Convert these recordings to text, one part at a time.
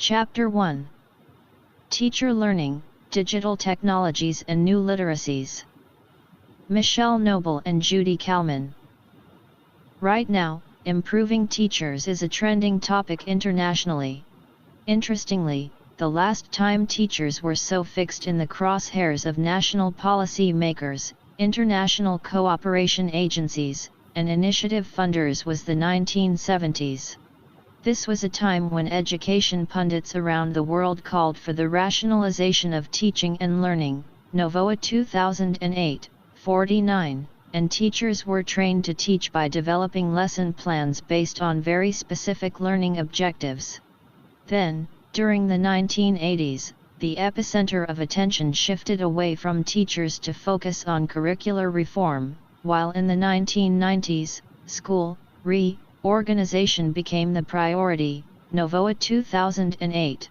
Chapter 1. Teacher Learning, Digital Technologies and New Literacies. Michele Knobel and Judy Kalman. Right now, improving teachers is a trending topic internationally. Interestingly, the last time teachers were so fixed in the crosshairs of national policy makers, international cooperation agencies, and initiative funders was the 1970s. This was a time when education pundits around the world called for the rationalization of teaching and learning, Novoa 2008, 49, and teachers were trained to teach by developing lesson plans based on very specific learning objectives. Then, during the 1980s, the epicenter of attention shifted away from teachers to focus on curricular reform, while in the 1990s, school reorganization became the priority, Novoa 2008.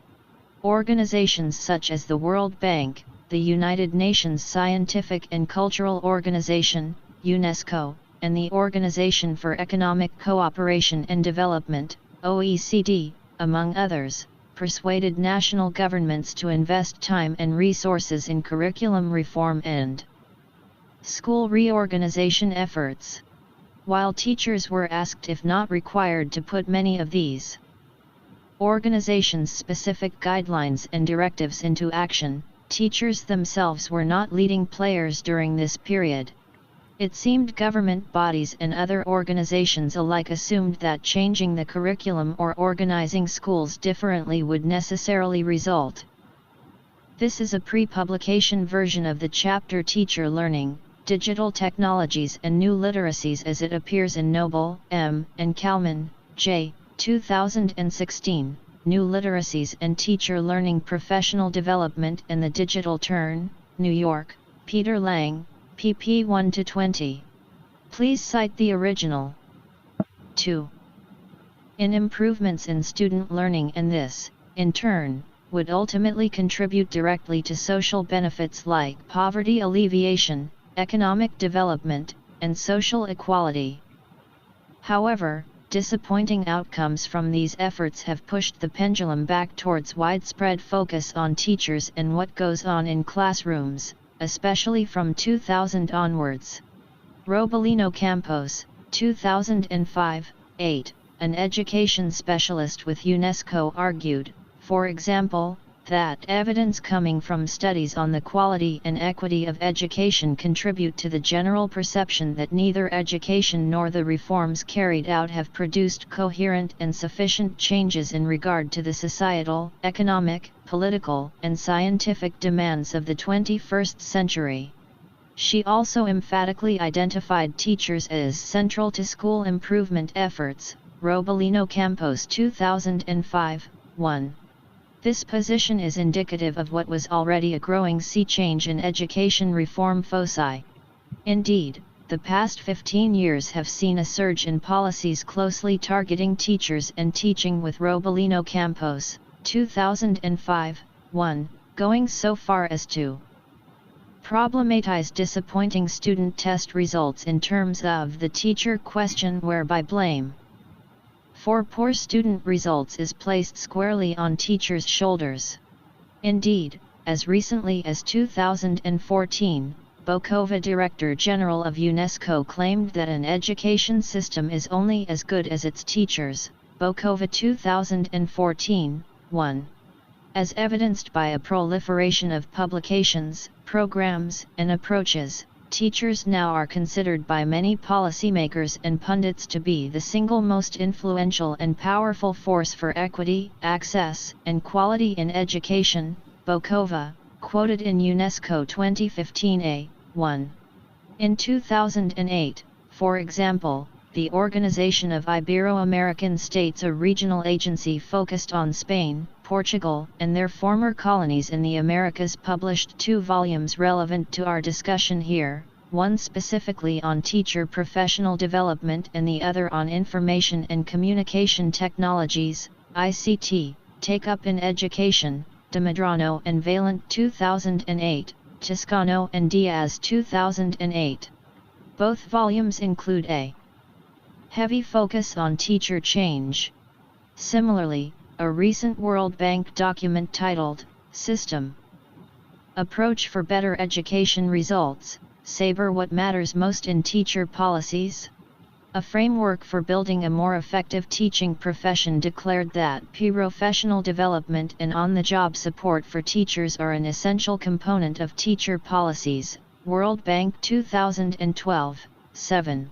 Organizations such as the World Bank, the United Nations Scientific and Cultural Organization, UNESCO, and the Organization for Economic Cooperation and Development, OECD, among others, persuaded national governments to invest time and resources in curriculum reform and school reorganization efforts. While teachers were asked if not required to put many of these organizations' specific guidelines and directives into action, teachers themselves were not leading players during this period. It seemed government bodies and other organizations alike assumed that changing the curriculum or organizing schools differently would necessarily result. This is a pre-publication version of the chapter Teacher Learning, Digital Technologies and New Literacies as it appears in Knobel, M. and Kalman, J. 2016, New Literacies and Teacher Learning Professional Development and the Digital Turn, New York, Peter Lang, pp. 1-20. Please cite the original. 2. In improvements in student learning, and this, in turn, would ultimately contribute directly to social benefits like poverty alleviation, economic development, and social equality. However, disappointing outcomes from these efforts have pushed the pendulum back towards widespread focus on teachers and what goes on in classrooms, especially from 2000 onwards. Robolino Campos, 2005, 8, an education specialist with UNESCO argued, for example, that evidence coming from studies on the quality and equity of education contribute to the general perception that neither education nor the reforms carried out have produced coherent and sufficient changes in regard to the societal, economic, political, and scientific demands of the 21st century. She also emphatically identified teachers as central to school improvement efforts, Robolino Campos 2005, 1. This position is indicative of what was already a growing sea change in education reform foci. Indeed, the past 15 years have seen a surge in policies closely targeting teachers and teaching, with Robolino Campos, 2005, 1, going so far as to problematize disappointing student test results in terms of the teacher question, whereby blame for poor student results is placed squarely on teachers' shoulders. Indeed, as recently as 2014, Bokova Director General of UNESCO claimed that an education system is only as good as its teachers, Bokova 2014, 1. As evidenced by a proliferation of publications, programs, and approaches, teachers now are considered by many policymakers and pundits to be the single most influential and powerful force for equity, access, and quality in education, Bokova, quoted in UNESCO 2015a, 1. In 2008, for example, the Organization of Ibero-American States, a regional agency focused on Spain, Portugal, and their former colonies in the Americas, published 2 volumes relevant to our discussion here, one specifically on teacher professional development and the other on information and communication technologies, ICT, take-up in education, de Medrano and Valent 2008, Toscano and Diaz 2008. Both volumes include a heavy focus on teacher change. Similarly, a recent World Bank document titled, System Approach for Better Education Results, Saber What Matters Most in Teacher Policies? A framework for building a more effective teaching profession declared that professional development and on-the-job support for teachers are an essential component of teacher policies, World Bank 2012, 7.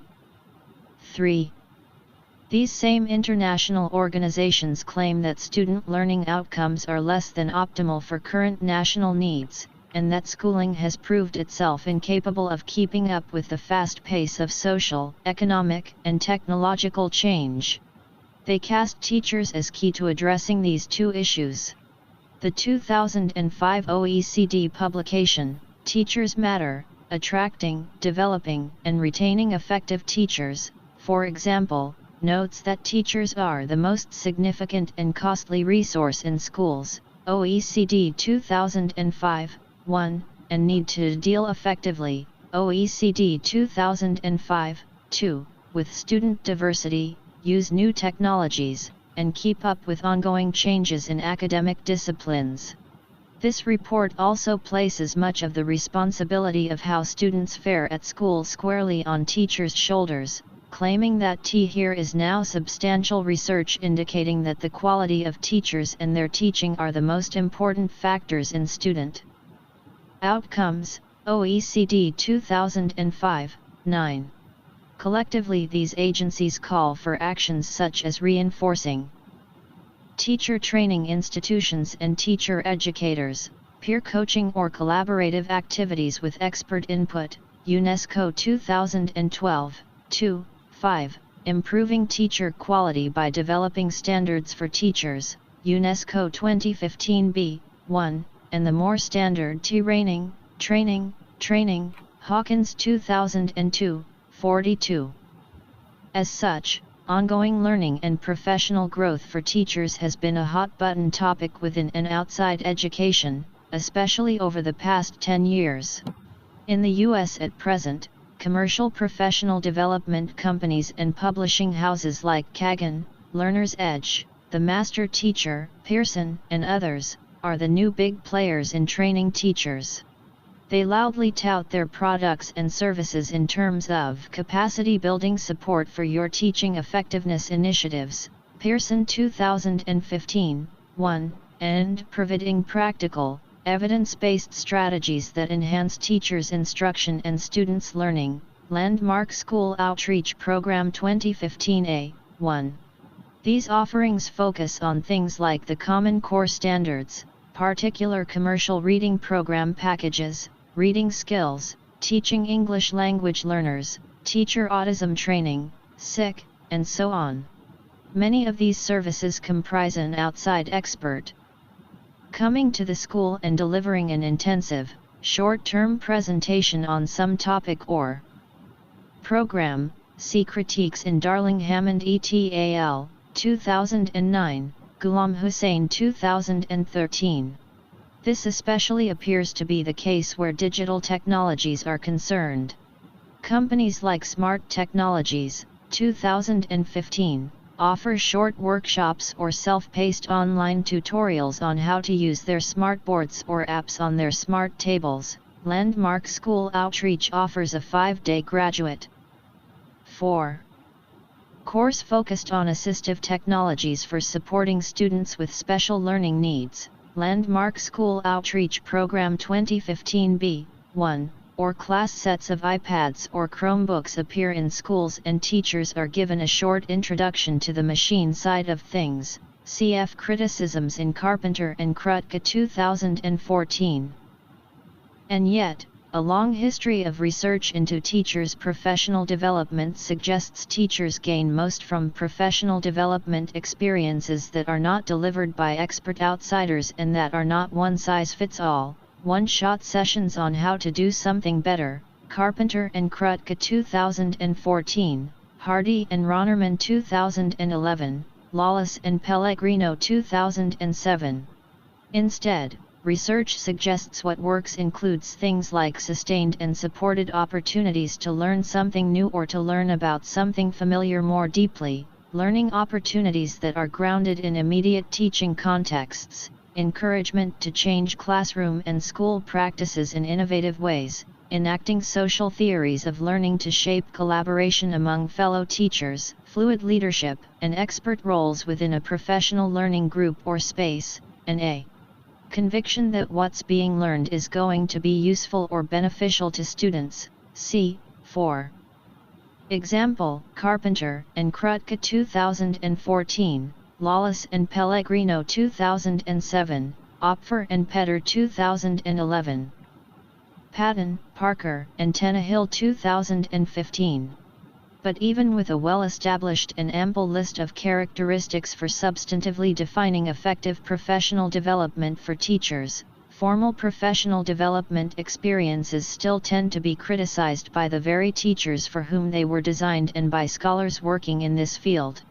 3. These same international organizations claim that student learning outcomes are less than optimal for current national needs, and that schooling has proved itself incapable of keeping up with the fast pace of social, economic, and technological change. They cast teachers as key to addressing these two issues. The 2005 OECD publication, Teachers Matter, Attracting, Developing, and Retaining Effective Teachers, for example, notes that teachers are the most significant and costly resource in schools, OECD 2005, 1, and need to deal effectively, OECD 2005, 2, with student diversity, use new technologies, and keep up with ongoing changes in academic disciplines. This report also places much of the responsibility of how students fare at school squarely on teachers' shoulders, claiming that here is now substantial research indicating that the quality of teachers and their teaching are the most important factors in student outcomes, OECD 2005, 9. Collectively, these agencies call for actions such as reinforcing teacher training institutions and teacher educators, peer coaching or collaborative activities with expert input, UNESCO 2012, 2, 5. Improving teacher quality by developing standards for teachers, UNESCO 2015 b. 1, and the more standard training, Hawkins 2002, 42. As such, ongoing learning and professional growth for teachers has been a hot-button topic within and outside education, especially over the past 10 years. In the U.S. at present, commercial professional development companies and publishing houses like Kagan, Learner's Edge, The Master Teacher, Pearson, and others, are the new big players in training teachers. They loudly tout their products and services in terms of capacity building support for your teaching effectiveness initiatives, Pearson 2015, 1, and providing practical, evidence-based strategies that enhance teachers' instruction and students' learning, Landmark School Outreach Program 2015a, 1. These offerings focus on things like the Common Core Standards, particular commercial reading program packages, reading skills, teaching English language learners, teacher autism training, SIC, and so on. Many of these services comprise an outside expert coming to the school and delivering an intensive, short-term presentation on some topic or program. See critiques in Darling Hammond et al., 2009, Ghulam Hussain 2013. This especially appears to be the case where digital technologies are concerned. Companies like Smart Technologies, 2015, offer short workshops or self-paced online tutorials on how to use their smartboards or apps on their smart tables. Landmark School Outreach offers a 5-day graduate 4. course focused on assistive technologies for supporting students with special learning needs, Landmark School Outreach Program 2015b, 1, or class sets of iPads or Chromebooks appear in schools and teachers are given a short introduction to the machine side of things, cf. Criticisms in Carpenter and Krutke 2014. And yet, a long history of research into teachers' professional development suggests teachers gain most from professional development experiences that are not delivered by expert outsiders and that are not one-size-fits-all, one-shot sessions on how to do something better. Carpenter and Krutke 2014, Hardy and Ronnerman 2011, Lawless and Pellegrino 2007. Instead, research suggests what works includes things like sustained and supported opportunities to learn something new or to learn about something familiar more deeply, learning opportunities that are grounded in immediate teaching contexts, encouragement to change classroom and school practices in innovative ways, enacting social theories of learning to shape collaboration among fellow teachers, fluid leadership, and expert roles within a professional learning group or space, and a conviction that what's being learned is going to be useful or beneficial to students. C. 4. Example, Carpenter and Krutka 2014, Lawless and Pellegrino 2007, Opfer and Petter 2011. Patton, Parker, and Tenahill 2015. But even with a well-established and ample list of characteristics for substantively defining effective professional development for teachers, formal professional development experiences still tend to be criticized by the very teachers for whom they were designed and by scholars working in this field.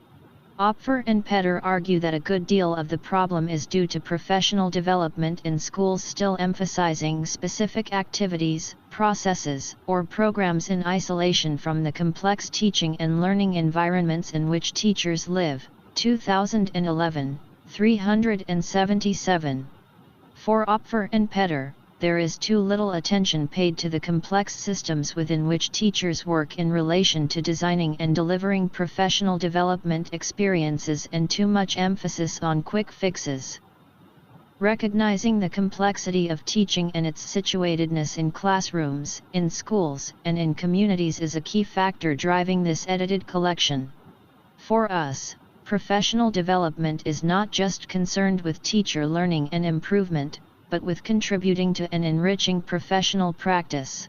Opfer and Petter argue that a good deal of the problem is due to professional development in schools still emphasizing specific activities, processes, or programs in isolation from the complex teaching and learning environments in which teachers live. 2011, 377. For Opfer and Petter, there is too little attention paid to the complex systems within which teachers work in relation to designing and delivering professional development experiences and too much emphasis on quick fixes. Recognizing the complexity of teaching and its situatedness in classrooms, in schools, and in communities is a key factor driving this edited collection. For us, professional development is not just concerned with teacher learning and improvement, but with contributing to and enriching professional practice.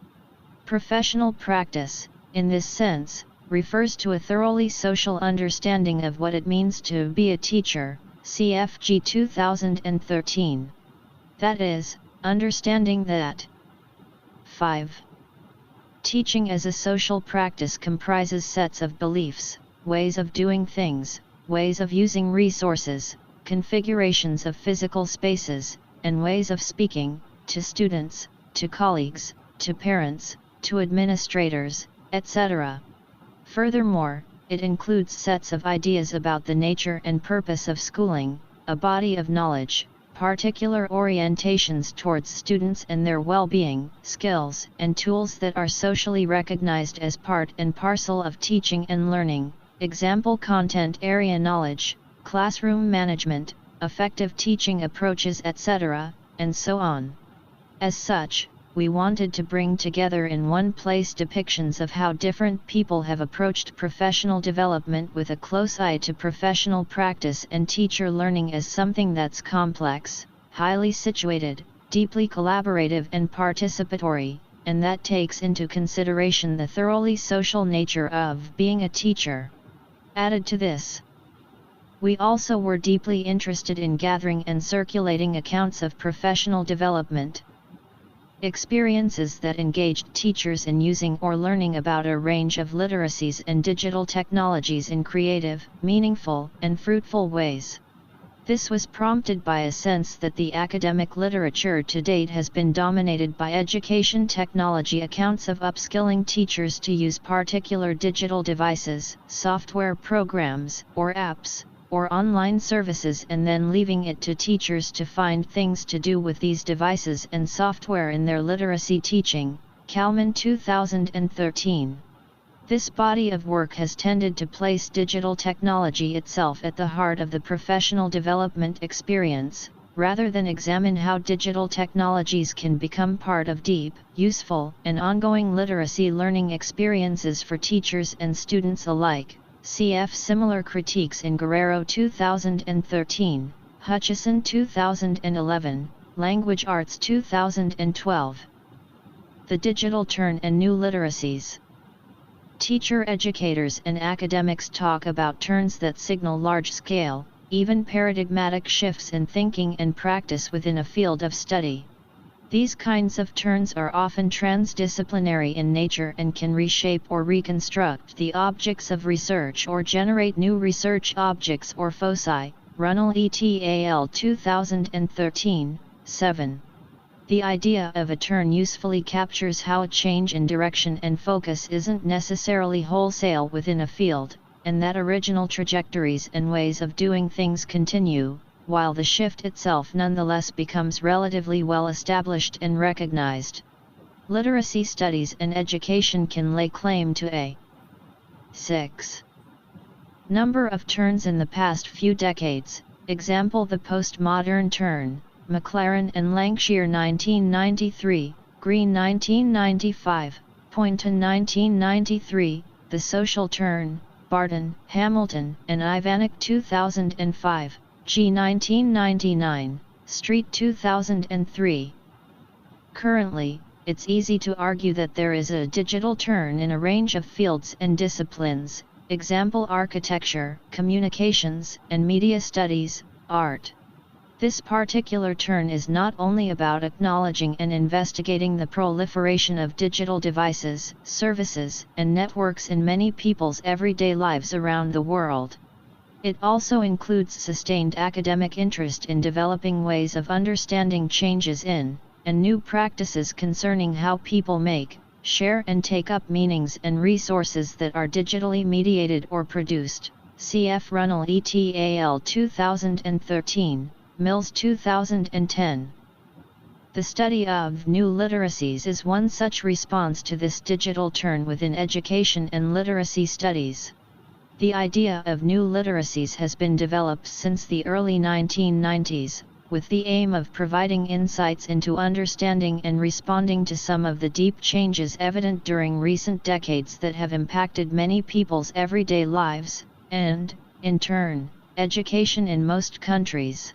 Professional practice, in this sense, refers to a thoroughly social understanding of what it means to be a teacher, CFG 2013. That is, understanding that 5. Teaching as a social practice comprises sets of beliefs, ways of doing things, ways of using resources, configurations of physical spaces, and ways of speaking, to students, to colleagues, to parents, to administrators, etc. Furthermore, it includes sets of ideas about the nature and purpose of schooling, a body of knowledge, particular orientations towards students and their well-being, skills and tools that are socially recognized as part and parcel of teaching and learning, example content area knowledge, classroom management, effective teaching approaches, etc., and so on. As such, we wanted to bring together in one place depictions of how different people have approached professional development with a close eye to professional practice and teacher learning as something that's complex, highly situated, deeply collaborative and participatory, and that takes into consideration the thoroughly social nature of being a teacher. Added to this, we also were deeply interested in gathering and circulating accounts of professional development. Experiences that engaged teachers in using or learning about a range of literacies and digital technologies in creative, meaningful, and fruitful ways. This was prompted by a sense that the academic literature to date has been dominated by education technology accounts of upskilling teachers to use particular digital devices, software programs, or apps, or online services, and then leaving it to teachers to find things to do with these devices and software in their literacy teaching. Kalman 2013. This body of work has tended to place digital technology itself at the heart of the professional development experience, rather than examine how digital technologies can become part of deep, useful, and ongoing literacy learning experiences for teachers and students alike. Cf. Similar critiques in Guerrero 2013, Hutchison 2011, Language Arts 2012. The Digital Turn and New Literacies. Teacher educators and academics talk about turns that signal large-scale, even paradigmatic shifts in thinking and practice within a field of study. These kinds of turns are often transdisciplinary in nature and can reshape or reconstruct the objects of research or generate new research objects or foci. Runnell et al. 2013, 7. The idea of a turn usefully captures how a change in direction and focus isn't necessarily wholesale within a field, and that original trajectories and ways of doing things continue, while the shift itself nonetheless becomes relatively well established and recognized. Literacy studies and education can lay claim to a 6. number of turns in the past few decades, example the postmodern turn, McLaren and Lancashire 1993, Green 1995, Poynton 1993, the social turn, Barton, Hamilton and Ivanek 2005, G 1999, Street 2003. Currently, it's easy to argue that there is a digital turn in a range of fields and disciplines, example architecture, communications, and media studies, art. This particular turn is not only about acknowledging and investigating the proliferation of digital devices, services, and networks in many people's everyday lives around the world. It also includes sustained academic interest in developing ways of understanding changes in, and new practices concerning how people make, share and take up meanings and resources that are digitally mediated or produced. Cf. Runnell et al. 2013, Mills 2010. The study of new literacies is one such response to this digital turn within education and literacy studies. The idea of new literacies has been developed since the early 1990s, with the aim of providing insights into understanding and responding to some of the deep changes evident during recent decades that have impacted many people's everyday lives, and, in turn, education in most countries.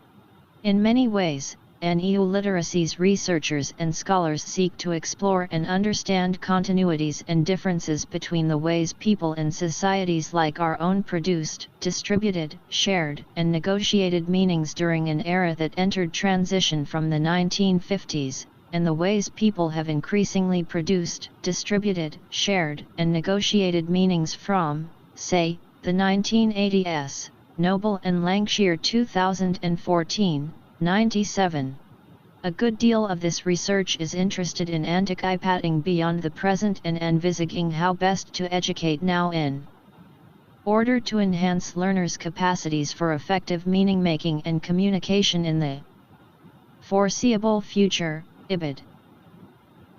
In many ways, NEU literacies researchers and scholars seek to explore and understand continuities and differences between the ways people in societies like our own produced, distributed, shared, and negotiated meanings during an era that entered transition from the 1950s, and the ways people have increasingly produced, distributed, shared, and negotiated meanings from, say, the 1980s, Knobel and Lancashire 2014, 97. A good deal of this research is interested in anticipating beyond the present and envisaging how best to educate now in order to enhance learners' capacities for effective meaning-making and communication in the foreseeable future, IBID.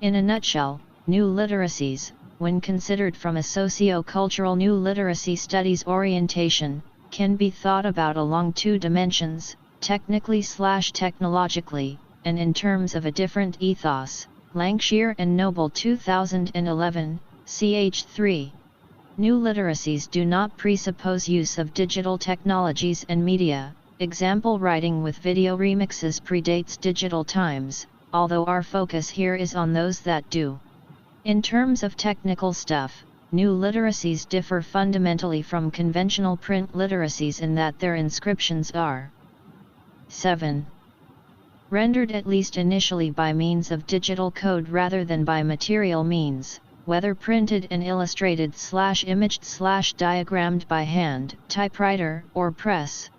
In a nutshell, new literacies, when considered from a socio-cultural new literacy studies orientation, can be thought about along two dimensions, technically/technologically, and in terms of a different ethos. Lancashire and Knobel 2011, ch. 3. New literacies do not presuppose use of digital technologies and media, example writing with video remixes predates digital times, although our focus here is on those that do. In terms of technical stuff, new literacies differ fundamentally from conventional print literacies in that their inscriptions are 7. rendered at least initially by means of digital code rather than by material means, whether printed and illustrated/imaged/diagrammed by hand, typewriter, or press.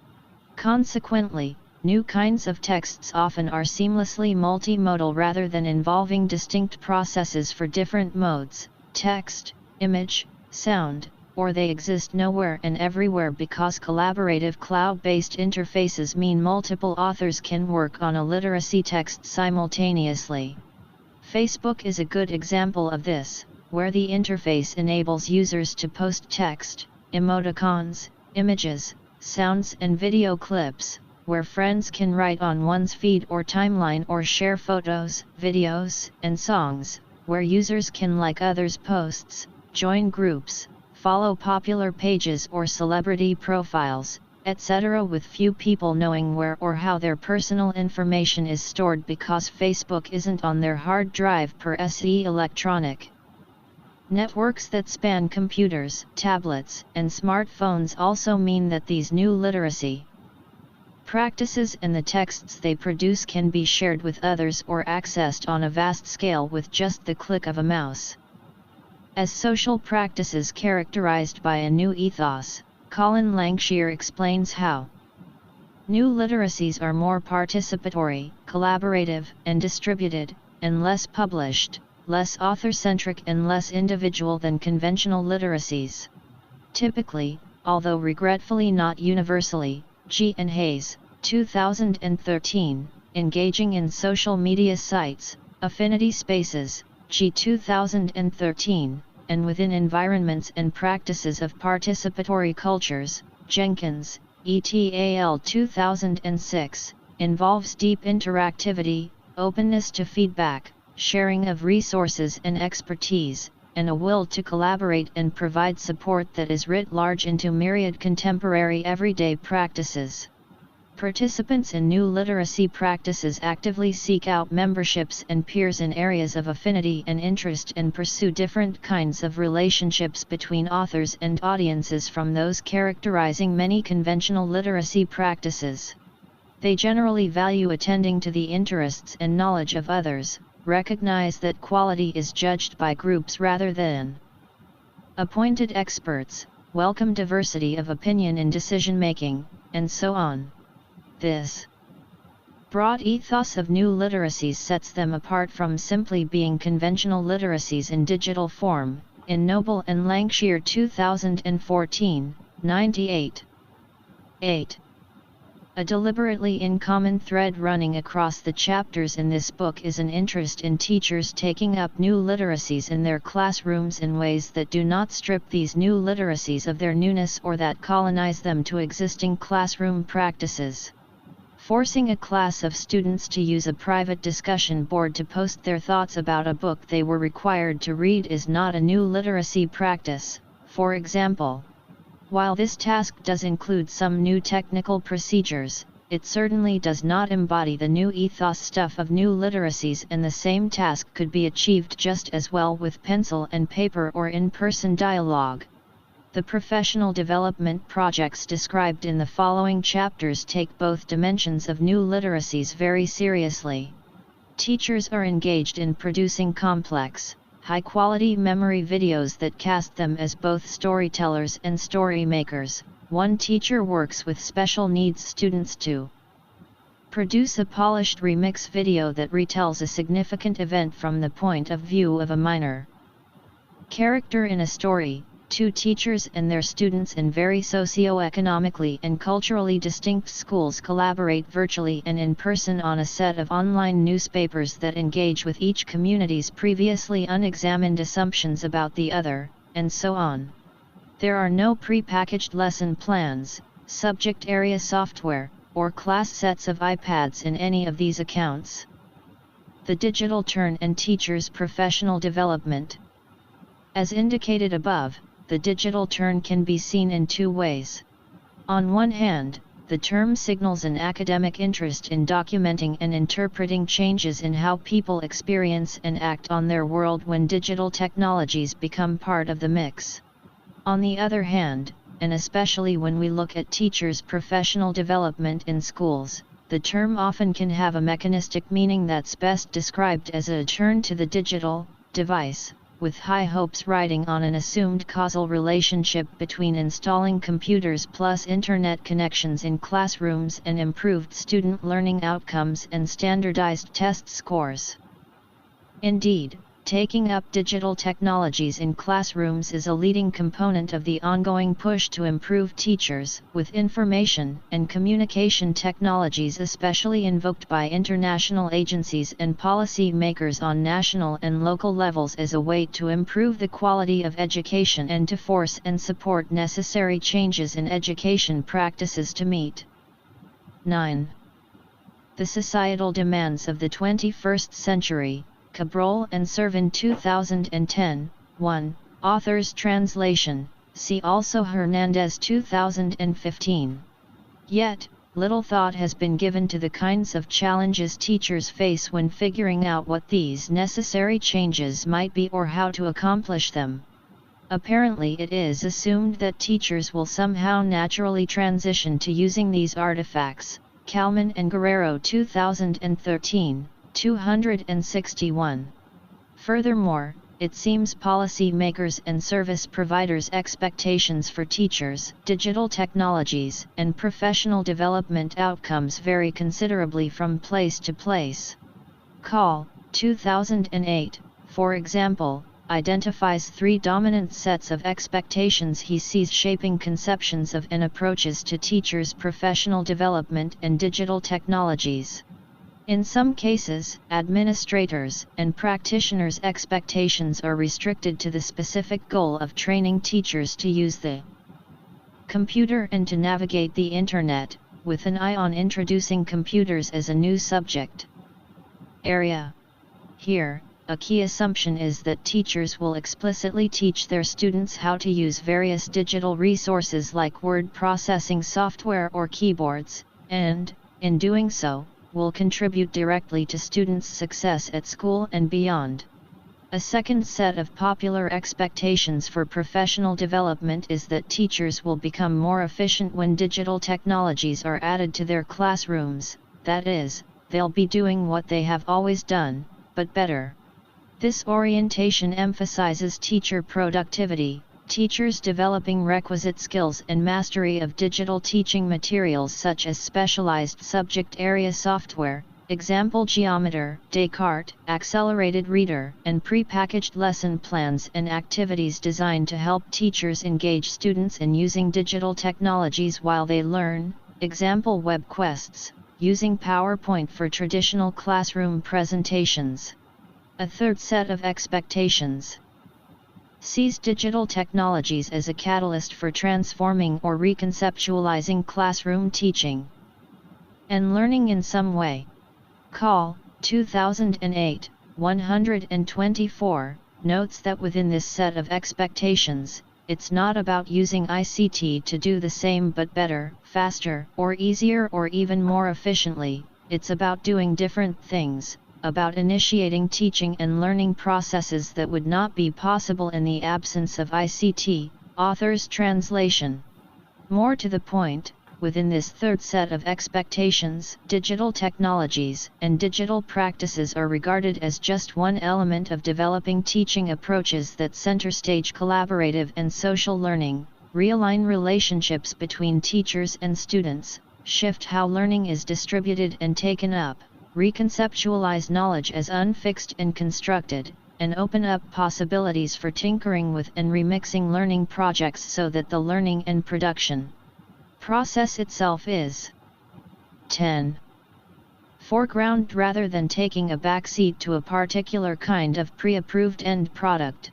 Consequently, new kinds of texts often are seamlessly multimodal rather than involving distinct processes for different modes, text, image, sound, or they exist nowhere and everywhere because collaborative cloud-based interfaces mean multiple authors can work on a literacy text simultaneously. Facebook is a good example of this, where the interface enables users to post text, emoticons, images, sounds and video clips, where friends can write on one's feed or timeline or share photos, videos, and songs, where users can like others' posts, join groups, follow popular pages or celebrity profiles, etc. with few people knowing where or how their personal information is stored because Facebook isn't on their hard drive per se. Electronic networks that span computers, tablets, and smartphones also mean that these new literacy practices and the texts they produce can be shared with others or accessed on a vast scale with just the click of a mouse. As social practices characterized by a new ethos, Colin Lancashire explains how new literacies are more participatory, collaborative, and distributed, and less published, less author-centric and less individual than conventional literacies. Typically, although regretfully not universally. G. and Hayes, 2013, Engaging in Social Media Sites, Affinity Spaces, G. 2013, and Within Environments and Practices of Participatory Cultures, Jenkins, et.al. 2006, involves deep interactivity, openness to feedback, sharing of resources and expertise, and a will to collaborate and provide support that is writ large into myriad contemporary everyday practices. Participants in new literacy practices actively seek out memberships and peers in areas of affinity and interest and pursue different kinds of relationships between authors and audiences from those characterizing many conventional literacy practices. They generally value attending to the interests and knowledge of others, recognize that quality is judged by groups rather than appointed experts, welcome diversity of opinion in decision-making, and so on. This broad ethos of new literacies sets them apart from simply being conventional literacies in digital form. In Knobel and Lancashire 2014, 98. 8. A deliberately common thread running across the chapters in this book is an interest in teachers taking up new literacies in their classrooms in ways that do not strip these new literacies of their newness or that colonize them to existing classroom practices. Forcing a class of students to use a private discussion board to post their thoughts about a book they were required to read is not a new literacy practice, for example. While this task does include some new technical procedures, it certainly does not embody the new ethos stuff of new literacies, and the same task could be achieved just as well with pencil and paper or in-person dialogue. The professional development projects described in the following chapters take both dimensions of new literacies very seriously. Teachers are engaged in producing complex, high-quality memory videos that cast them as both storytellers and story makers. One teacher works with special needs students to produce a polished remix video that retells a significant event from the point of view of a minor character in a story. Two teachers and their students in very socio-economically and culturally distinct schools collaborate virtually and in person on a set of online newspapers that engage with each community's previously unexamined assumptions about the other, and so on. There are no pre-packaged lesson plans, subject area software, or class sets of iPads in any of these accounts. The digital turn and teachers' professional development. As indicated above, the digital turn can be seen in two ways. On one hand, the term signals an academic interest in documenting and interpreting changes in how people experience and act on their world when digital technologies become part of the mix. On the other hand, and especially when we look at teachers' professional development in schools, the term often can have a mechanistic meaning that's best described as a turn to the digital device, with high hopes riding on an assumed causal relationship between installing computers plus internet connections in classrooms and improved student learning outcomes and standardized test scores. Indeed, taking up digital technologies in classrooms is a leading component of the ongoing push to improve teachers, with information and communication technologies especially invoked by international agencies and policy makers on national and local levels as a way to improve the quality of education and to force and support necessary changes in education practices to meet 9. The societal demands of the 21st century. Cabral and Servin 2010, 1, Author's Translation, see also Hernandez 2015. Yet, little thought has been given to the kinds of challenges teachers face when figuring out what these necessary changes might be or how to accomplish them. Apparently it is assumed that teachers will somehow naturally transition to using these artifacts. Kalman and Guerrero 2013. 261. Furthermore, it seems policy makers and service providers' expectations for teachers, digital technologies, and professional development outcomes vary considerably from place to place. Call, 2008, for example, identifies three dominant sets of expectations he sees shaping conceptions of and approaches to teachers' professional development and digital technologies. In some cases, administrators' and practitioners' expectations are restricted to the specific goal of training teachers to use the computer and to navigate the Internet, with an eye on introducing computers as a new subject area. Here, a key assumption is that teachers will explicitly teach their students how to use various digital resources like word processing software or keyboards, and, in doing so, will contribute directly to students' success at school and beyond. A second set of popular expectations for professional development is that teachers will become more efficient when digital technologies are added to their classrooms, that is, they'll be doing what they have always done, but better. This orientation emphasizes teacher productivity, teachers developing requisite skills and mastery of digital teaching materials such as specialized subject area software, example geometer, Descartes, accelerated reader, and pre-packaged lesson plans and activities designed to help teachers engage students in using digital technologies while they learn, example web quests, using PowerPoint for traditional classroom presentations. A third set of expectations sees digital technologies as a catalyst for transforming or reconceptualizing classroom teaching and learning in some way. Call, 2008, 124, notes that within this set of expectations, it's not about using ICT to do the same but better, faster, or easier or even more efficiently. It's about doing different things, about initiating teaching and learning processes that would not be possible in the absence of ICT, author's translation. More to the point, within this third set of expectations, digital technologies and digital practices are regarded as just one element of developing teaching approaches that center stage collaborative and social learning, realign relationships between teachers and students, shift how learning is distributed and taken up, reconceptualize knowledge as unfixed and constructed, and open up possibilities for tinkering with and remixing learning projects so that the learning and production process itself is 10. Foreground rather than taking a backseat to a particular kind of pre-approved end product.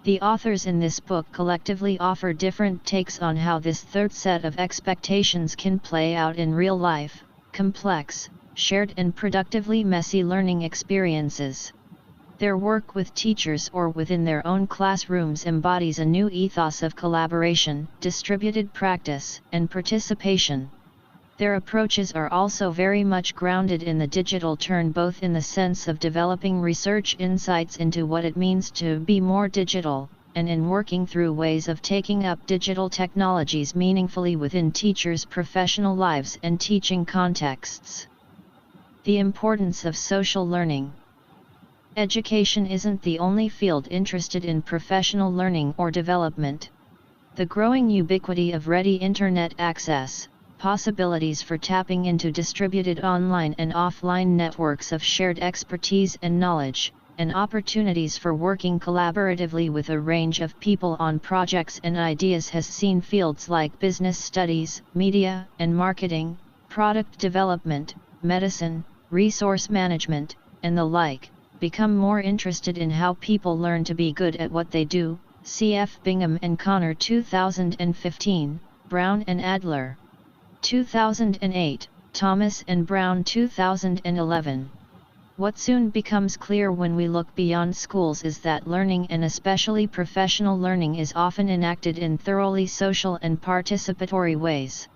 The authors in this book collectively offer different takes on how this third set of expectations can play out in real life, complex, shared and productively messy learning experiences. Their work with teachers or within their own classrooms embodies a new ethos of collaboration, distributed practice, and participation. Their approaches are also very much grounded in the digital turn, both in the sense of developing research insights into what it means to be more digital, and in working through ways of taking up digital technologies meaningfully within teachers' professional lives and teaching contexts. The importance of social learning. Education isn't the only field interested in professional learning or development. The growing ubiquity of ready internet access, possibilities for tapping into distributed online and offline networks of shared expertise and knowledge, and opportunities for working collaboratively with a range of people on projects and ideas has seen fields like business studies, media and marketing, product development, medicine, resource management, and the like, become more interested in how people learn to be good at what they do. Cf. Bingham and Connor 2015, Brown and Adler 2008, Thomas and Brown 2011. What soon becomes clear when we look beyond schools is that learning, and especially professional learning, is often enacted in thoroughly social and participatory ways.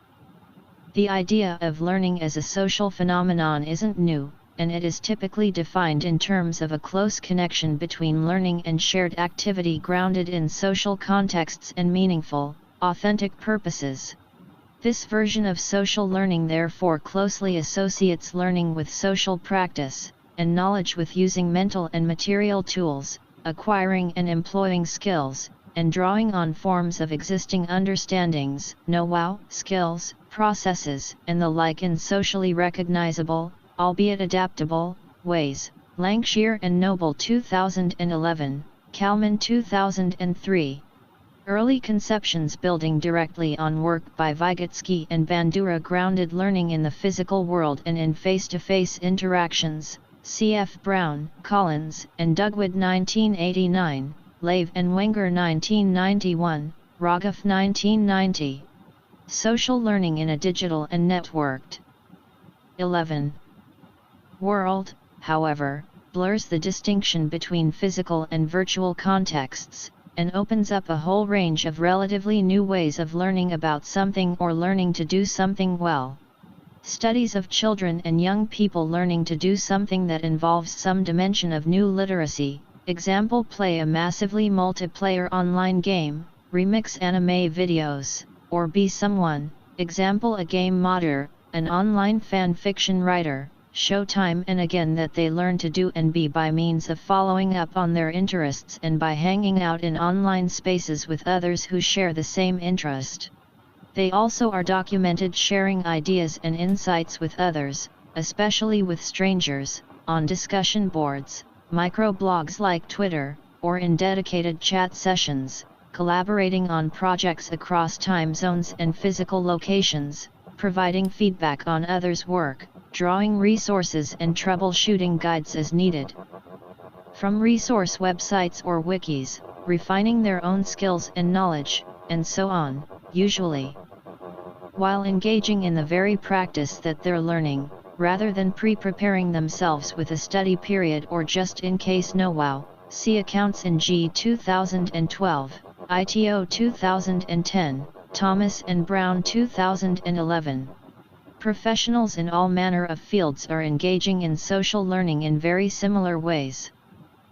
The idea of learning as a social phenomenon isn't new, and it is typically defined in terms of a close connection between learning and shared activity grounded in social contexts and meaningful, authentic purposes. This version of social learning therefore closely associates learning with social practice, and knowledge with using mental and material tools, acquiring and employing skills, and drawing on forms of existing understandings, know-how, skills, processes, and the like in socially recognizable, albeit adaptable, ways. Lancashire and Knobel 2011, Kalman 2003. Early Conceptions Building Directly on Work by Vygotsky and Bandura Grounded Learning in the Physical World and in Face-to-Face Interactions, C.F. Brown, Collins and Dugwood 1989, Lave and Wenger 1991, Rogoff 1990. Social Learning in a Digital and Networked. 11. World, however, blurs the distinction between physical and virtual contexts, and opens up a whole range of relatively new ways of learning about something or learning to do something well. Studies of children and young people learning to do something that involves some dimension of new literacy, example play a massively multiplayer online game, remix anime videos, or be someone, example a game modder, an online fan fiction writer, show time and again that they learn to do and be by means of following up on their interests and by hanging out in online spaces with others who share the same interest. They also are documented sharing ideas and insights with others, especially with strangers, on discussion boards, microblogs like Twitter, or in dedicated chat sessions, collaborating on projects across time zones and physical locations, providing feedback on others' work, drawing resources and troubleshooting guides as needed from resource websites or wikis, refining their own skills and knowledge, and so on, usually while engaging in the very practice that they're learning, rather than pre-preparing themselves with a study period or just in case know-how. See accounts in G 2012, ITO 2010, Thomas and Brown 2011. Professionals in all manner of fields are engaging in social learning in very similar ways.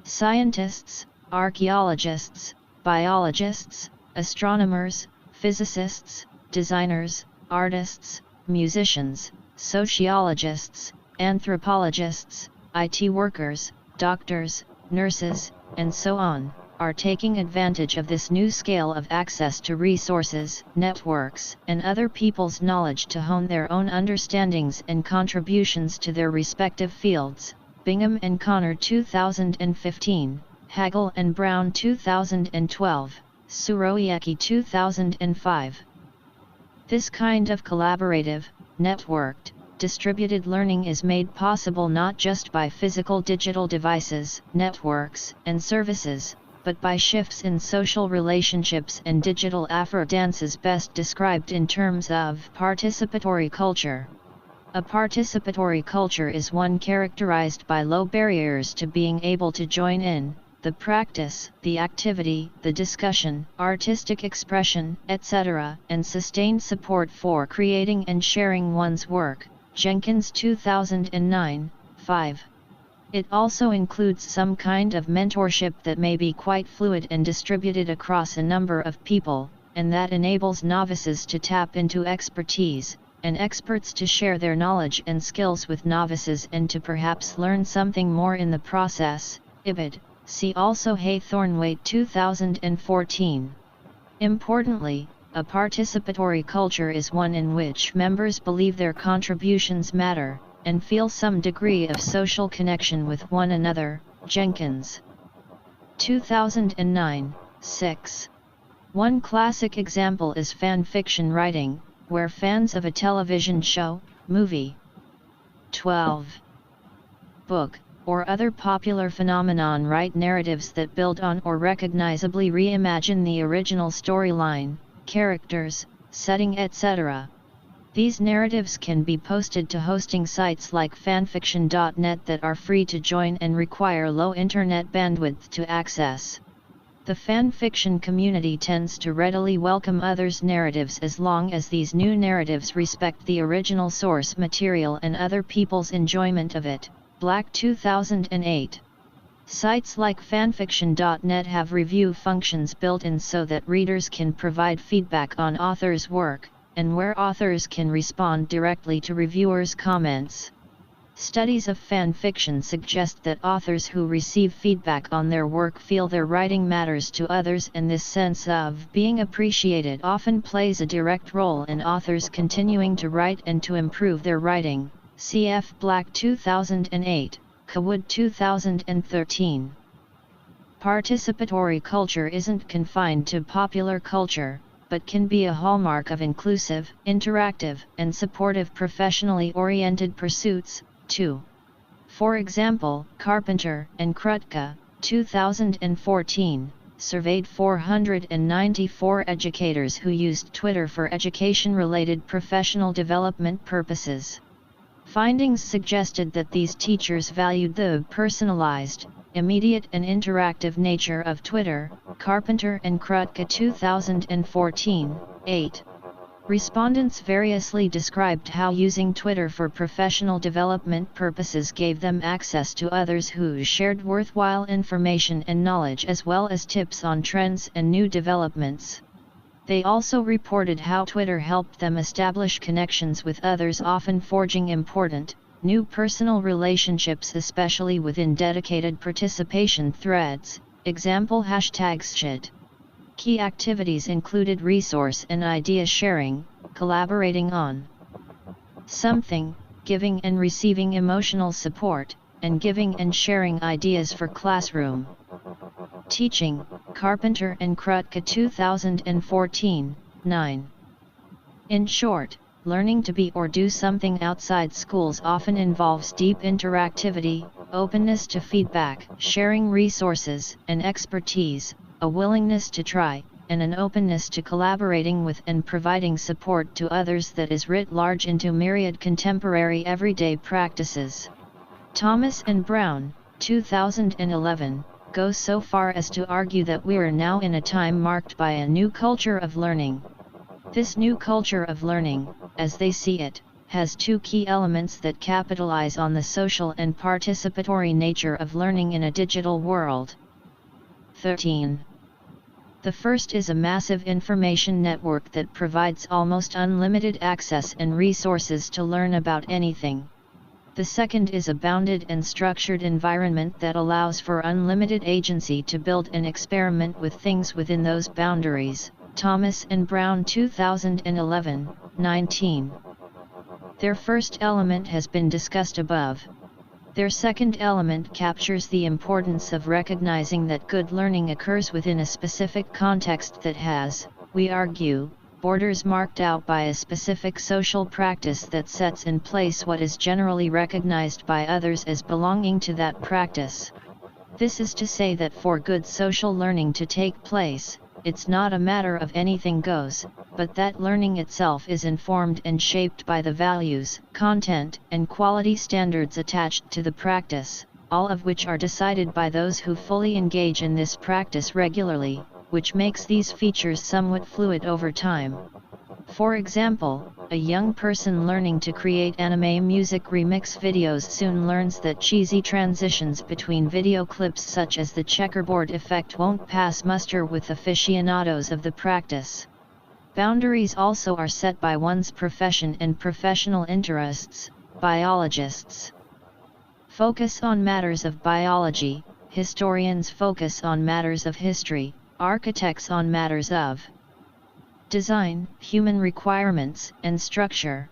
Scientists, archaeologists, biologists, astronomers, physicists, designers, artists, musicians, sociologists, anthropologists, IT workers, doctors, nurses, and so on, are taking advantage of this new scale of access to resources, networks, and other people's knowledge to hone their own understandings and contributions to their respective fields. Bingham and Connor 2015, Hagel and Brown 2012, Surowiecki 2005. This kind of collaborative, networked, distributed learning is made possible not just by physical digital devices, networks, and services, but by shifts in social relationships and digital affordances best described in terms of participatory culture. A participatory culture is one characterized by low barriers to being able to join in, the practice, the activity, the discussion, artistic expression, etc., and sustained support for creating and sharing one's work. Jenkins 2009, 5. It also includes some kind of mentorship that may be quite fluid and distributed across a number of people, and that enables novices to tap into expertise, and experts to share their knowledge and skills with novices and to perhaps learn something more in the process. Ibid. See also Hay-Thornwaite 2014. Importantly, a participatory culture is one in which members believe their contributions matter, and feel some degree of social connection with one another. Jenkins 2009, 6. One classic example is fan fiction writing, where fans of a television show, movie, 12. book, or other popular phenomenon write narratives that build on or recognizably reimagine the original storyline, characters, setting, etc. These narratives can be posted to hosting sites like fanfiction.net that are free to join and require low internet bandwidth to access. The fanfiction community tends to readily welcome others' narratives as long as these new narratives respect the original source material and other people's enjoyment of it. Black 2008. Sites like fanfiction.net have review functions built in so that readers can provide feedback on authors' work, and where authors can respond directly to reviewers' comments. Studies of fan fiction suggest that authors who receive feedback on their work feel their writing matters to others, and this sense of being appreciated often plays a direct role in authors continuing to write and to improve their writing. Cf. Black 2008, Cawood 2013. Participatory culture isn't confined to popular culture, but can be a hallmark of inclusive, interactive, and supportive professionally oriented pursuits, too. For example, Carpenter and Krutka, 2014, surveyed 494 educators who used Twitter for education-related professional development purposes. Findings suggested that these teachers valued the personalized, immediate and interactive nature of Twitter. Carpenter and Krutka 2014, 8. Respondents variously described how using Twitter for professional development purposes gave them access to others who shared worthwhile information and knowledge as well as tips on trends and new developments. They also reported how Twitter helped them establish connections with others, often forging important, new personal relationships, especially within dedicated participation threads, example #shit. Key activities included resource and idea sharing, collaborating on something, giving and receiving emotional support, and giving and sharing ideas for classroom teaching. Carpenter and Krutka 2014, 9. In short, learning to be or do something outside schools often involves deep interactivity, openness to feedback, sharing resources and expertise, a willingness to try, and an openness to collaborating with and providing support to others that is writ large into myriad contemporary everyday practices. Thomas and Brown, 2011, go so far as to argue that we are now in a time marked by a new culture of learning. This new culture of learning, as they see it, has two key elements that capitalize on the social and participatory nature of learning in a digital world. 13. The first is a massive information network that provides almost unlimited access and resources to learn about anything. The second is a bounded and structured environment that allows for unlimited agency to build and experiment with things within those boundaries. Thomas and Brown 2011, 19. Their first element has been discussed above. Their second element captures the importance of recognizing that good learning occurs within a specific context that has, we argue, borders marked out by a specific social practice that sets in place what is generally recognized by others as belonging to that practice. This is to say that for good social learning to take place, it's not a matter of anything goes, but that learning itself is informed and shaped by the values, content, and quality standards attached to the practice, all of which are decided by those who fully engage in this practice regularly, which makes these features somewhat fluid over time. For example, a young person learning to create anime music remix videos soon learns that cheesy transitions between video clips such as the checkerboard effect won't pass muster with aficionados of the practice. Boundaries also are set by one's profession and professional interests. Biologists focus on matters of biology, historians focus on matters of history, architects on matters of design, human requirements, and structure.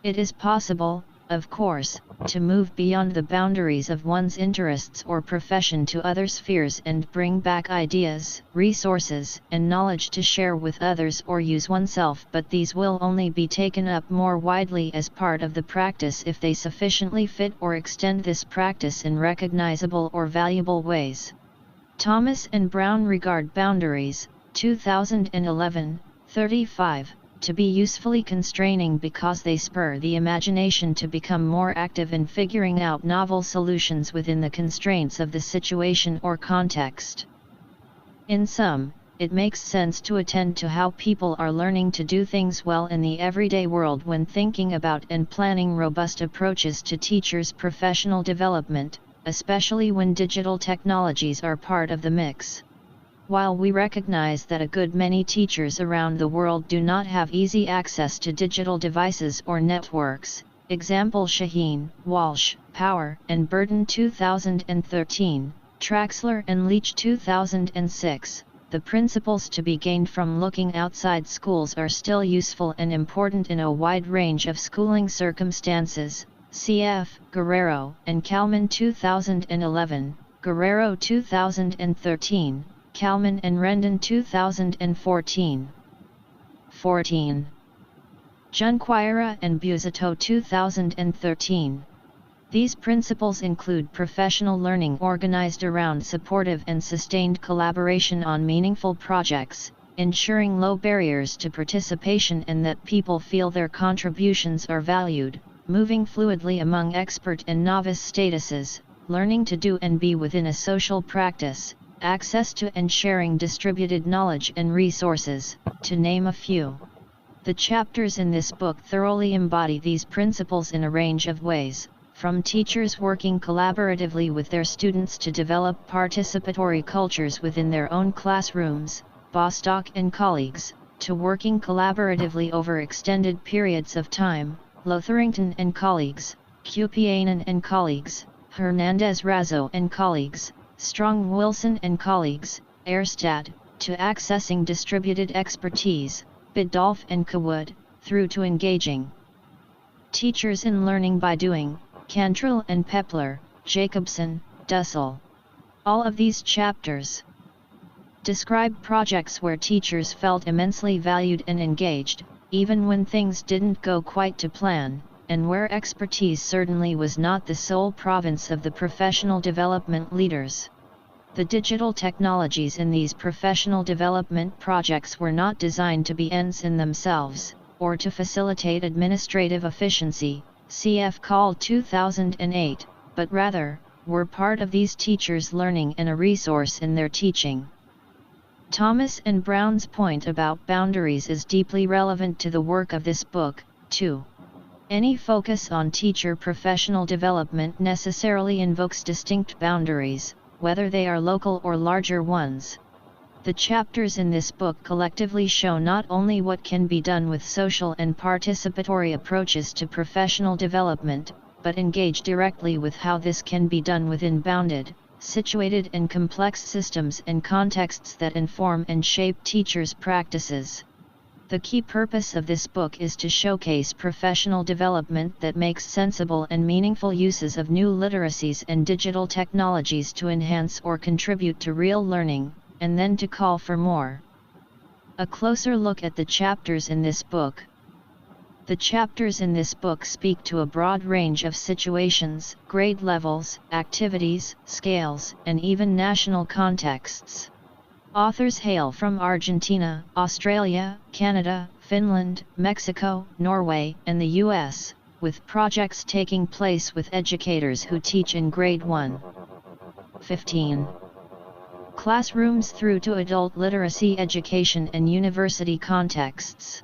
It is possible, of course, to move beyond the boundaries of one's interests or profession to other spheres and bring back ideas, resources, and knowledge to share with others or use oneself, but these will only be taken up more widely as part of the practice if they sufficiently fit or extend this practice in recognizable or valuable ways. Thomas and Brown regard boundaries, 2011, 35, to be usefully constraining because they spur the imagination to become more active in figuring out novel solutions within the constraints of the situation or context. In sum, it makes sense to attend to how people are learning to do things well in the everyday world when thinking about and planning robust approaches to teachers' professional development, especially when digital technologies are part of the mix. While we recognize that a good many teachers around the world do not have easy access to digital devices or networks, example Shaheen, Walsh, Power and Burton 2013, Traxler and Leach 2006, the principles to be gained from looking outside schools are still useful and important in a wide range of schooling circumstances. Cf. Guerrero and Kalman 2011, Guerrero 2013, Kalman and Rendon 2014. 14. Junqueira and Busato 2013. These principles include professional learning organized around supportive and sustained collaboration on meaningful projects, ensuring low barriers to participation and that people feel their contributions are valued, moving fluidly among expert and novice statuses, learning to do and be within a social practice, access to and sharing distributed knowledge and resources, to name a few. The chapters in this book thoroughly embody these principles in a range of ways, from teachers working collaboratively with their students to develop participatory cultures within their own classrooms, Bostock and colleagues, to working collaboratively over extended periods of time, Lotherington and colleagues, Cupianan and colleagues, Hernandez-Razo and colleagues, Strong-Wilson and colleagues, Erstad, to accessing distributed expertise, Biddulph and Cawood, through to engaging teachers in learning by doing, Cantrill and Pepler, Jacobson, Dussel. All of these chapters describe projects where teachers felt immensely valued and engaged, even when things didn't go quite to plan, and where expertise certainly was not the sole province of the professional development leaders. The digital technologies in these professional development projects were not designed to be ends in themselves, or to facilitate administrative efficiency, cf. Call 2008, but rather, were part of these teachers' learning and a resource in their teaching. Thomas and Brown's point about boundaries is deeply relevant to the work of this book, too. Any focus on teacher professional development necessarily invokes distinct boundaries, whether they are local or larger ones. The chapters in this book collectively show not only what can be done with social and participatory approaches to professional development, but engage directly with how this can be done within bounded, situated and complex systems and contexts that inform and shape teachers' practices. The key purpose of this book is to showcase professional development that makes sensible and meaningful uses of new literacies and digital technologies to enhance or contribute to real learning, and then to call for more. A closer look at the chapters in this book. The chapters in this book speak to a broad range of situations, grade levels, activities, scales, and even national contexts. Authors hail from Argentina, Australia, Canada, Finland, Mexico, Norway, and the US, with projects taking place with educators who teach in Grade 1. 15. Classrooms through to adult literacy education and university contexts.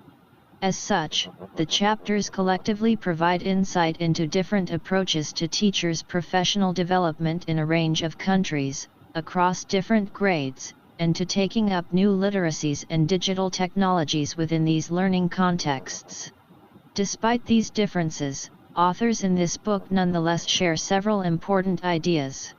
As such, the chapters collectively provide insight into different approaches to teachers' professional development in a range of countries, across different grades, and to taking up new literacies and digital technologies within these learning contexts. Despite these differences, authors in this book nonetheless share several important ideas.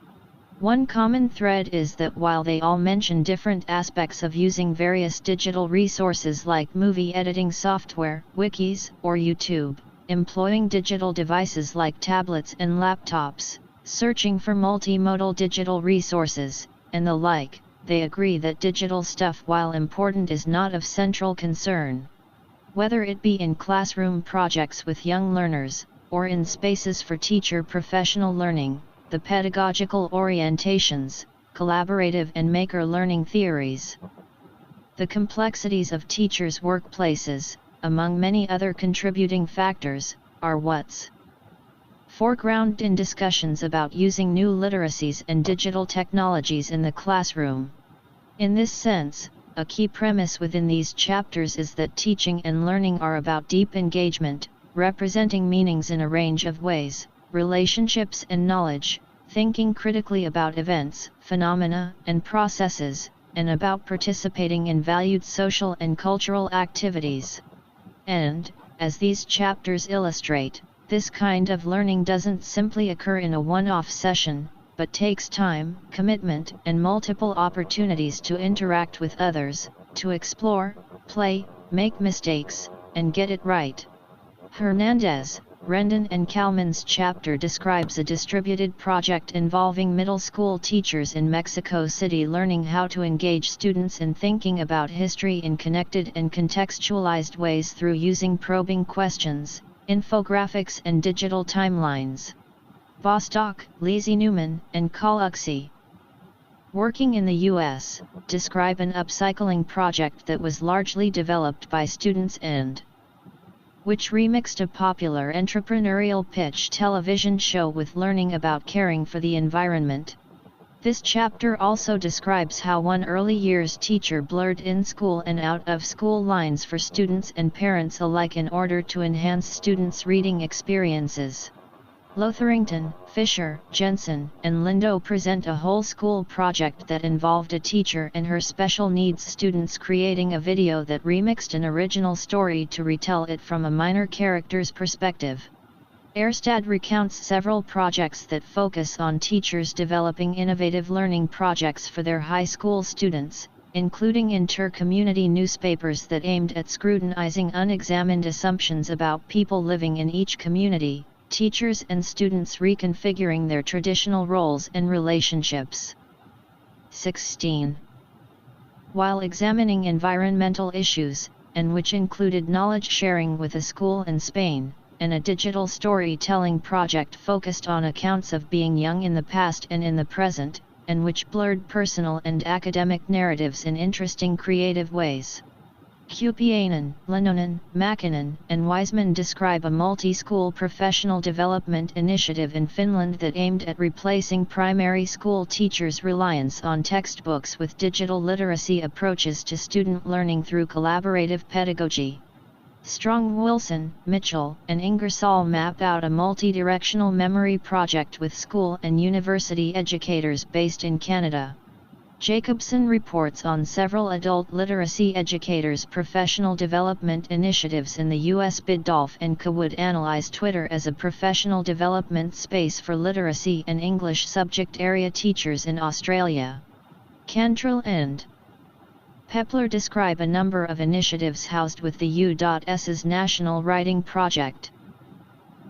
One common thread is that while they all mention different aspects of using various digital resources like movie editing software, wikis, or YouTube, employing digital devices like tablets and laptops, searching for multimodal digital resources, and the like, they agree that digital stuff, while important, is not of central concern. Whether it be in classroom projects with young learners, or in spaces for teacher professional learning, the pedagogical orientations, collaborative and maker learning theories. The complexities of teachers' workplaces, among many other contributing factors, are what's foregrounded in discussions about using new literacies and digital technologies in the classroom. In this sense, a key premise within these chapters is that teaching and learning are about deep engagement, representing meanings in a range of ways, relationships and knowledge, thinking critically about events, phenomena, and processes, and about participating in valued social and cultural activities. And, as these chapters illustrate, this kind of learning doesn't simply occur in a one-off session, but takes time, commitment, and multiple opportunities to interact with others, to explore, play, make mistakes, and get it right. Hernandez, Rendon and Kalman's chapter describes a distributed project involving middle school teachers in Mexico City learning how to engage students in thinking about history in connected and contextualized ways through using probing questions, infographics and digital timelines. Bostock, Lizzie Newman, and Kaluxy, working in the U.S., describe an upcycling project that was largely developed by students and which remixed a popular entrepreneurial pitch television show with learning about caring for the environment. This chapter also describes how one early years teacher blurred in-school and out-of-school lines for students and parents alike in order to enhance students' reading experiences. Lotherington, Fisher, Jensen, and Lindo present a whole school project that involved a teacher and her special needs students creating a video that remixed an original story to retell it from a minor character's perspective. Erstad recounts several projects that focus on teachers developing innovative learning projects for their high school students, including inter-community newspapers that aimed at scrutinizing unexamined assumptions about people living in each community, teachers and students reconfiguring their traditional roles and relationships. 16. While examining environmental issues, and which included knowledge sharing with a school in Spain, and a digital storytelling project focused on accounts of being young in the past and in the present, and which blurred personal and academic narratives in interesting creative ways. Kupiainen, Lenonen, Mäkinen, and Wiseman describe a multi-school professional development initiative in Finland that aimed at replacing primary school teachers' reliance on textbooks with digital literacy approaches to student learning through collaborative pedagogy. Strong, Wilson, Mitchell, and Ingersoll map out a multi-directional memory project with school and university educators based in Canada. Jacobson reports on several adult literacy educators' professional development initiatives in the U.S. Biddulph and Cawood analyze Twitter as a professional development space for literacy and English subject area teachers in Australia. Cantrill and Pepler describe a number of initiatives housed with the U.S's National Writing Project,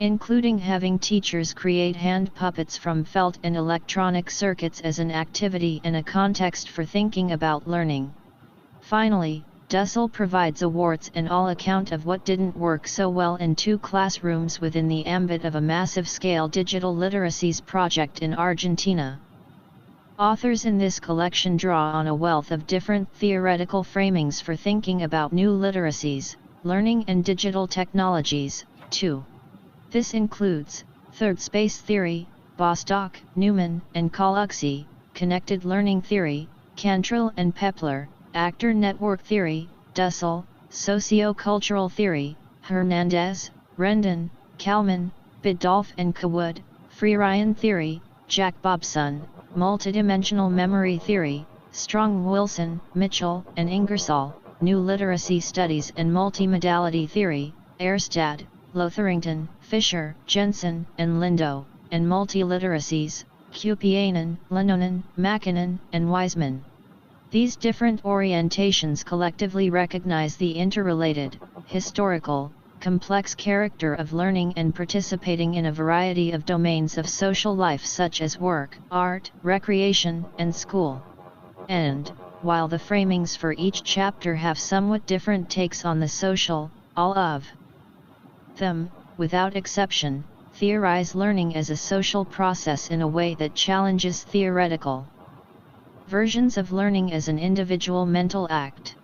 including having teachers create hand puppets from felt and electronic circuits as an activity and a context for thinking about learning. Finally, Dussel provides a warts-and-all account of what didn't work so well in 2 classrooms within the ambit of a massive-scale digital literacies project in Argentina. Authors in this collection draw on a wealth of different theoretical framings for thinking about new literacies, learning and digital technologies, too. This includes third space theory, Bostock, Newman, and Kaluxy, connected learning theory, Cantrill and Pepler, actor network theory, Dussel, socio-cultural theory, Hernandez, Rendon, Kalman, Biddulph and Cawood, Freerian theory, Jack Bobson, multidimensional memory theory, Strong, Wilson, Mitchell, and Ingersoll, new literacy studies and multimodality theory, Erstad, Lotherington, Fisher, Jensen, and Lindo, and multiliteracies, Kupiainen, Lenonen, Mäkinen, and Wiseman. These different orientations collectively recognize the interrelated, historical, complex character of learning and participating in a variety of domains of social life such as work, art, recreation, and school. And, while the framings for each chapter have somewhat different takes on the social, all of them, without exception, theorize learning as a social process in a way that challenges theoretical versions of learning as an individual mental act.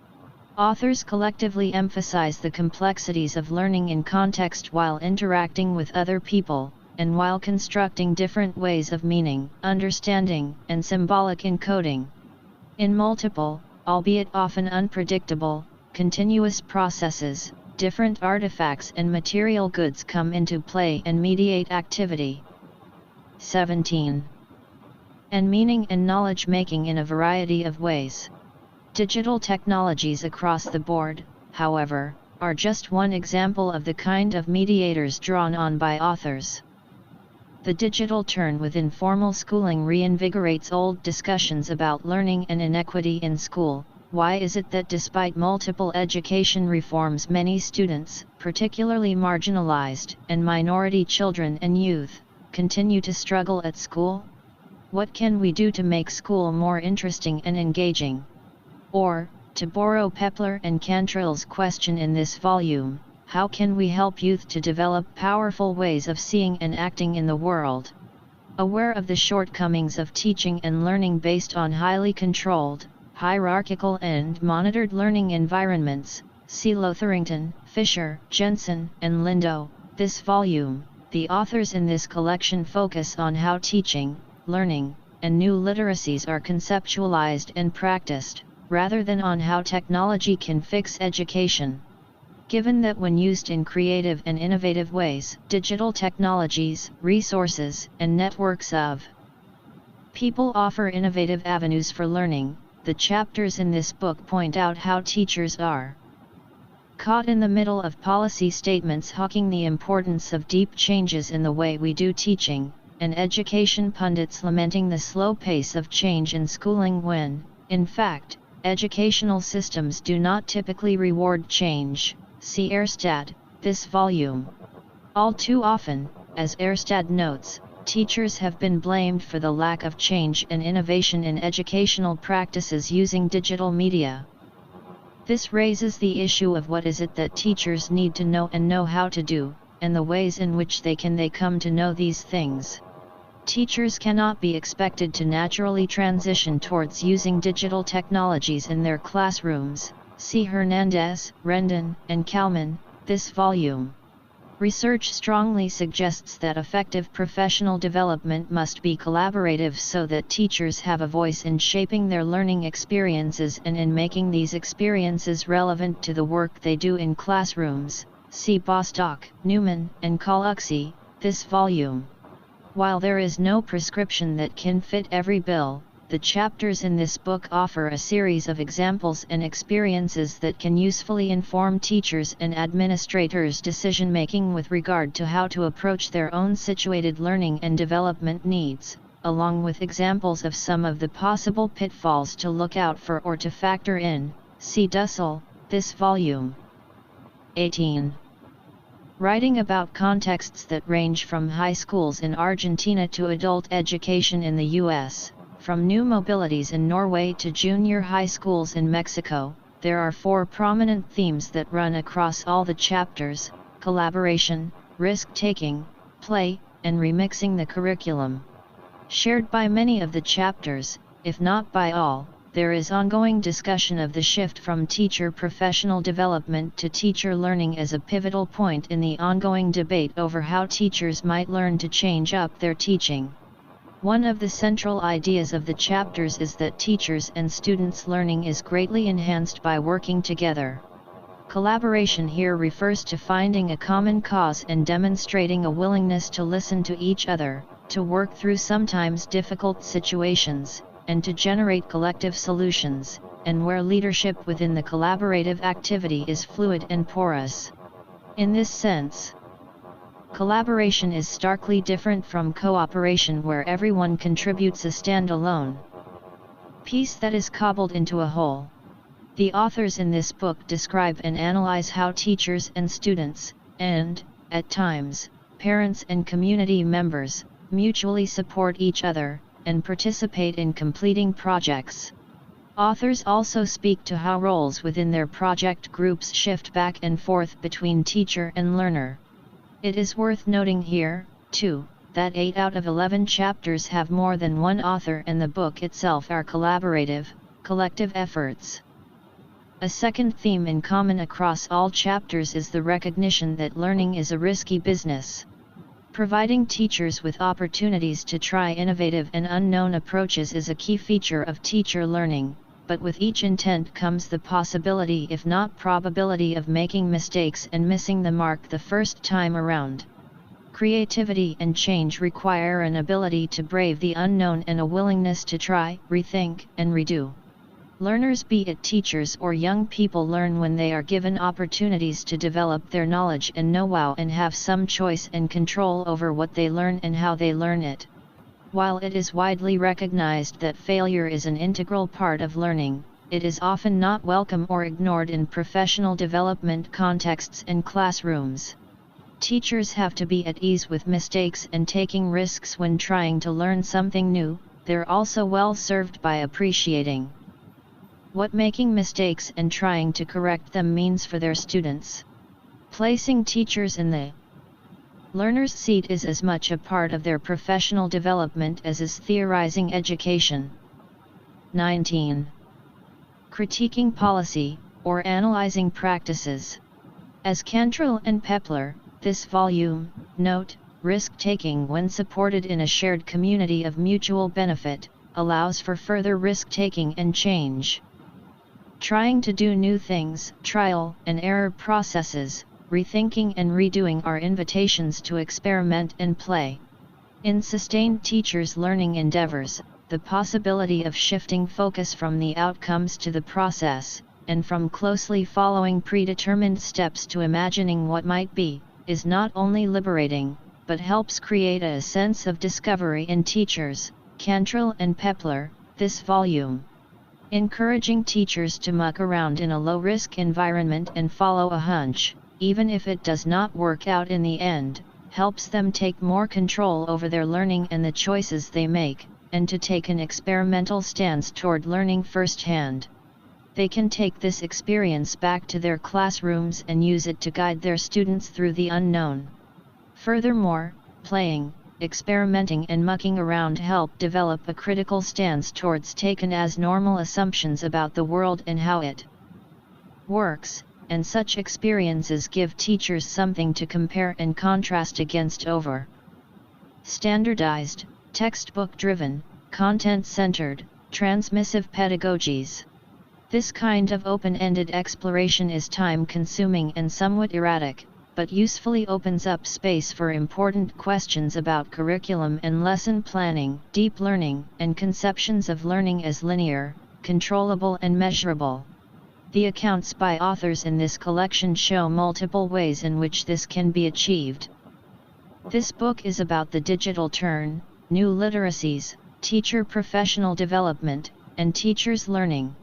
Authors collectively emphasize the complexities of learning in context while interacting with other people, and while constructing different ways of meaning, understanding, and symbolic encoding. In multiple, albeit often unpredictable, continuous processes, different artifacts and material goods come into play and mediate activity. 17. And meaning and knowledge making in a variety of ways. Digital technologies across the board, however, are just one example of the kind of mediators drawn on by authors. The digital turn within formal schooling reinvigorates old discussions about learning and inequity in school, why is it that despite multiple education reforms many students, particularly marginalized and minority children and youth, continue to struggle at school? What can we do to make school more interesting and engaging? Or, to borrow Pepler and Cantrell's question in this volume, how can we help youth to develop powerful ways of seeing and acting in the world? Aware of the shortcomings of teaching and learning based on highly controlled, hierarchical and monitored learning environments, see Lotherington, Fisher, Jensen, and Lindo. This volume, the authors in this collection focus on how teaching, learning, and new literacies are conceptualized and practiced, rather than on how technology can fix education. Given that when used in creative and innovative ways, digital technologies, resources, and networks of people offer innovative avenues for learning, the chapters in this book point out how teachers are caught in the middle of policy statements hawking the importance of deep changes in the way we do teaching, and education pundits lamenting the slow pace of change in schooling when, in fact, educational systems do not typically reward change. See Erstad, this volume. All too often, as Erstad notes, teachers have been blamed for the lack of change and innovation in educational practices using digital media. This raises the issue of what is it that teachers need to know and know how to do, and the ways in which they come to know these things. Teachers cannot be expected to naturally transition towards using digital technologies in their classrooms. See Hernandez, Rendon, and Kalman, this volume. Research strongly suggests that effective professional development must be collaborative so that teachers have a voice in shaping their learning experiences and in making these experiences relevant to the work they do in classrooms. See Bostock, Newman, and Kaluxy, this volume. While there is no prescription that can fit every bill, the chapters in this book offer a series of examples and experiences that can usefully inform teachers and administrators' decision-making with regard to how to approach their own situated learning and development needs, along with examples of some of the possible pitfalls to look out for or to factor in. See Dussel, this volume. 18. Writing about contexts that range from high schools in Argentina to adult education in the U.S., from new mobilities in Norway to junior high schools in Mexico, there are 4 prominent themes that run across all the chapters: collaboration, risk-taking, play, and remixing the curriculum. Shared by many of the chapters, if not by all, there is ongoing discussion of the shift from teacher professional development to teacher learning as a pivotal point in the ongoing debate over how teachers might learn to change up their teaching. One of the central ideas of the chapters is that teachers' and students' learning is greatly enhanced by working together. Collaboration here refers to finding a common cause and demonstrating a willingness to listen to each other, to work through sometimes difficult situations, and to generate collective solutions, and where leadership within the collaborative activity is fluid and porous. In this sense, collaboration is starkly different from cooperation, where everyone contributes a standalone piece that is cobbled into a whole. The authors in this book describe and analyze how teachers and students, and, at times, parents and community members, mutually support each other, and participate in completing projects. Authors also speak to how roles within their project groups shift back and forth between teacher and learner. It is worth noting here, too, that 8 out of 11 chapters have more than one author, and the book itself are collaborative, collective efforts. A second theme in common across all chapters is the recognition that learning is a risky business. Providing teachers with opportunities to try innovative and unknown approaches is a key feature of teacher learning, but with each intent comes the possibility, if not probability, of making mistakes and missing the mark the first time around. Creativity and change require an ability to brave the unknown and a willingness to try, rethink, and redo. Learners, be it teachers or young people, learn when they are given opportunities to develop their knowledge and know-how and have some choice and control over what they learn and how they learn it. While it is widely recognized that failure is an integral part of learning, it is often not welcome or ignored in professional development contexts and classrooms. Teachers have to be at ease with mistakes and taking risks when trying to learn something new. They're also well served by appreciating what making mistakes and trying to correct them means for their students. Placing teachers in the learner's seat is as much a part of their professional development as is theorizing education. 19. Critiquing policy, or analyzing practices. As Cantrell and Pepler, this volume, note, risk-taking when supported in a shared community of mutual benefit, allows for further risk-taking and change. Trying to do new things, trial and error processes, rethinking and redoing are invitations to experiment and play. In sustained teachers' learning endeavors, the possibility of shifting focus from the outcomes to the process, and from closely following predetermined steps to imagining what might be, is not only liberating, but helps create a sense of discovery in teachers. Cantrell and Pepler, this volume. Encouraging teachers to muck around in a low-risk environment and follow a hunch, even if it does not work out in the end, helps them take more control over their learning and the choices they make, and to take an experimental stance toward learning firsthand. They can take this experience back to their classrooms and use it to guide their students through the unknown. Furthermore, playing, experimenting and mucking around help develop a critical stance towards taken as normal assumptions about the world and how it works, and such experiences give teachers something to compare and contrast against over standardized, textbook-driven, content-centered, transmissive pedagogies. This kind of open-ended exploration is time-consuming and somewhat erratic, but usefully opens up space for important questions about curriculum and lesson planning, deep learning, and conceptions of learning as linear, controllable and measurable. The accounts by authors in this collection show multiple ways in which this can be achieved. This book is about the digital turn, new literacies, teacher professional development, and teachers' learning.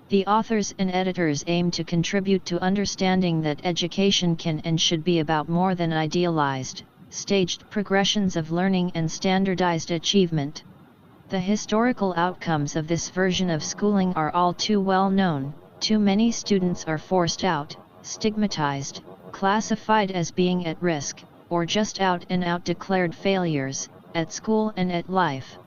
The authors and editors aim to contribute to understanding that education can and should be about more than idealized, staged progressions of learning and standardized achievement. The historical outcomes of this version of schooling are all too well known. Too many students are forced out, stigmatized, classified as being at risk, or just out and out declared failures, at school and at life.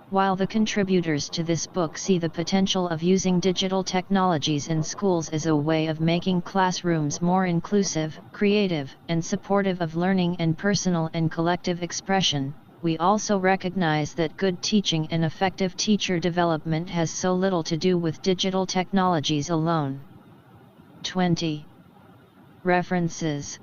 While the contributors to this book see the potential of using digital technologies in schools as a way of making classrooms more inclusive, creative, and supportive of learning and personal and collective expression, we also recognize that good teaching and effective teacher development has so little to do with digital technologies alone. 20. References.